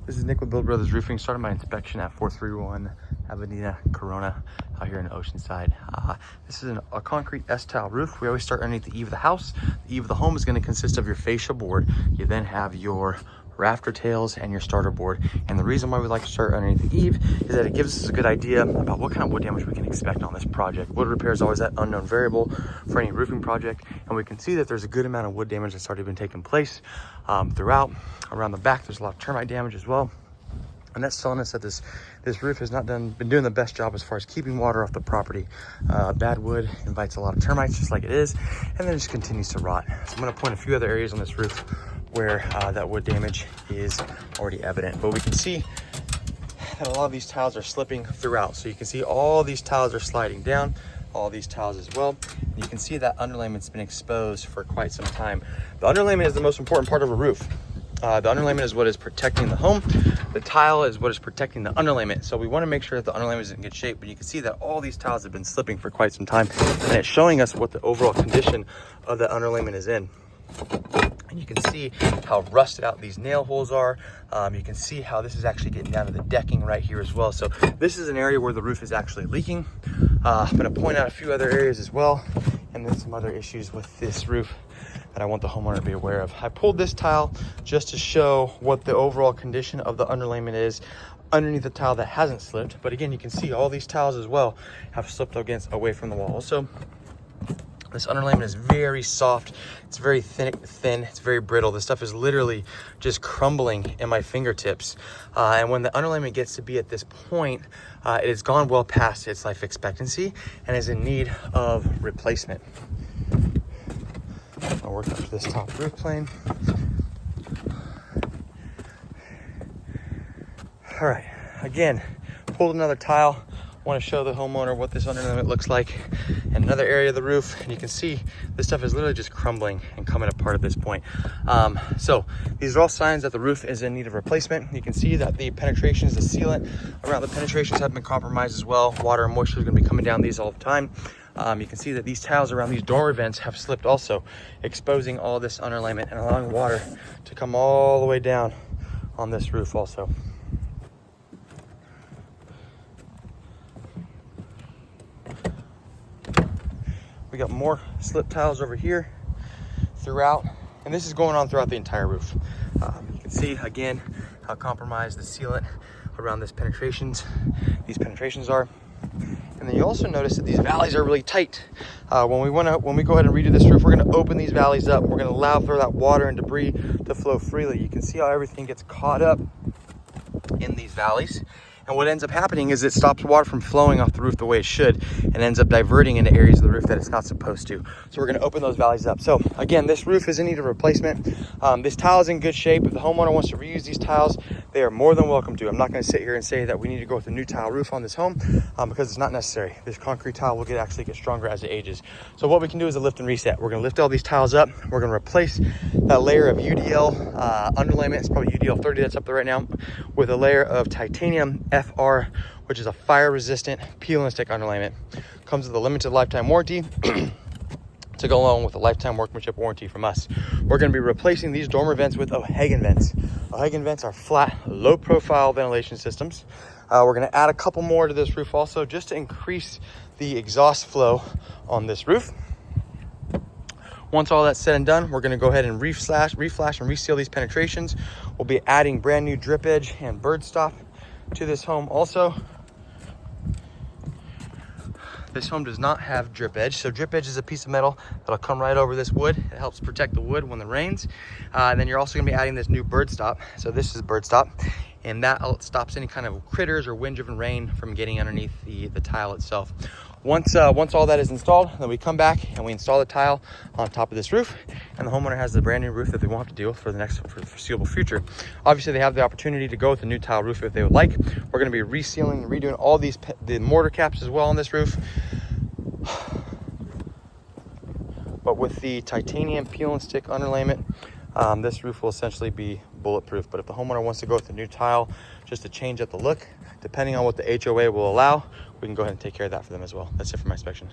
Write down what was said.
This is Nick with Build Brothers Roofing. Started my inspection at 431 Avenida Canora out here in Oceanside. This is a concrete S-tile roof. We always start underneath the eave of the house. The eave of the home is going to consist of your fascia board. You then have your rafter tails and your starter board. And the reason why we like to start underneath the eave is that it gives us a good idea about what kind of wood damage we can expect on this project. Wood repair is always that unknown variable for any roofing project, and we can see that there's a good amount of wood damage that's already been taking place throughout. Around the back, there's a lot of termite damage as well. And that's telling us that this roof has not been doing the best job as far as keeping water off the property. Bad wood invites a lot of termites, just like it is, and then it just continues to rot. So I'm going to point a few other areas on this roof where that wood damage is already evident. But we can see that a lot of these tiles are slipping throughout. So you can see all these tiles are sliding down, all these tiles as well. And you can see that underlayment's been exposed for quite some time. The underlayment is the most important part of a roof. The underlayment is what is protecting the home. The tile is what is protecting the underlayment. So we want to make sure that the underlayment is in good shape, but you can see that all these tiles have been slipping for quite some time, and it's showing us what the overall condition of the underlayment is in. And you can see how rusted out these nail holes are. You can see how this is actually getting down to the decking right here as well. So this is an area where the roof is actually leaking. I'm going to point out a few other areas as well, and then some other issues with this roof that I want the homeowner to be aware of. I pulled this tile just to show what the overall condition of the underlayment is underneath the tile that hasn't slipped. But again, you can see all these tiles as well have slipped away from the wall. Also, this underlayment is very soft. It's very thin. It's very brittle. This stuff is literally just crumbling in my fingertips. And when the underlayment gets to be at this point, it has gone well past its life expectancy and is in need of replacement. I'll work up to this top roof plane. All right, again, pulled another tile. Want to show the homeowner what this underlayment looks like. And another area of the roof, and you can see this stuff is literally just crumbling and coming apart at this point. So these are all signs that the roof is in need of replacement. You can see that the penetrations, the sealant around the penetrations have been compromised as well. Water and moisture is going to be coming down these all the time. You can see that these tiles around these dormer vents have slipped also, exposing all this underlayment and allowing water to come all the way down on this roof also. We got more slip tiles over here throughout, and this is going on throughout the entire roof. You can see again how compromised the sealant around these penetrations are. And then you also notice that these valleys are really tight. When we go ahead and redo this roof, we're going to open these valleys up. We're going to allow for that water and debris to flow freely. You can see how everything gets caught up in these valleys. And what ends up happening is it stops water from flowing off the roof the way it should and ends up diverting into areas of the roof that it's not supposed to. So we're going to open those valleys up. So again, this roof is in need of replacement. This tile is in good shape. If the homeowner wants to reuse these tiles, they are more than welcome to. I'm not going to sit here and say that we need to go with a new tile roof on this home because it's not necessary. This concrete tile will actually get stronger as it ages. So what we can do is a lift and reset. We're going to lift all these tiles up. We're going to replace that layer of UDL underlayment. It's probably UDL 30 that's up there right now, with a layer of titanium FR, which is a fire resistant peel and stick underlayment. Comes with a limited lifetime warranty to go along with a lifetime workmanship warranty from us. We're going to be replacing these dormer vents with O'Hagan vents. O'Hagan vents are flat, low profile ventilation systems. We're going to add a couple more to this roof also, just to increase the exhaust flow on this roof. Once all that's said and done, we're going to go ahead and reflash and reseal these penetrations. We'll be adding brand new drip edge and bird stop to this home also. This home does not have drip edge. So drip edge is a piece of metal that'll come right over this wood. It helps protect the wood when it rains. And then you're also going to be adding this new bird stop. So this is bird stop, and that stops any kind of critters or wind-driven rain from getting underneath the tile itself. Once all that is installed, then we come back and we install the tile on top of this roof, and the homeowner has the brand new roof that they won't have to deal with for the foreseeable future. Obviously, they have the opportunity to go with a new tile roof if they would like. We're going to be resealing and redoing all the mortar caps as well on this roof. But with the titanium peel and stick underlayment, this roof will essentially be bulletproof. But if the homeowner wants to go with a new tile just to change up the look, depending on what the HOA will allow, we can go ahead and take care of that for them as well. That's it for my inspection.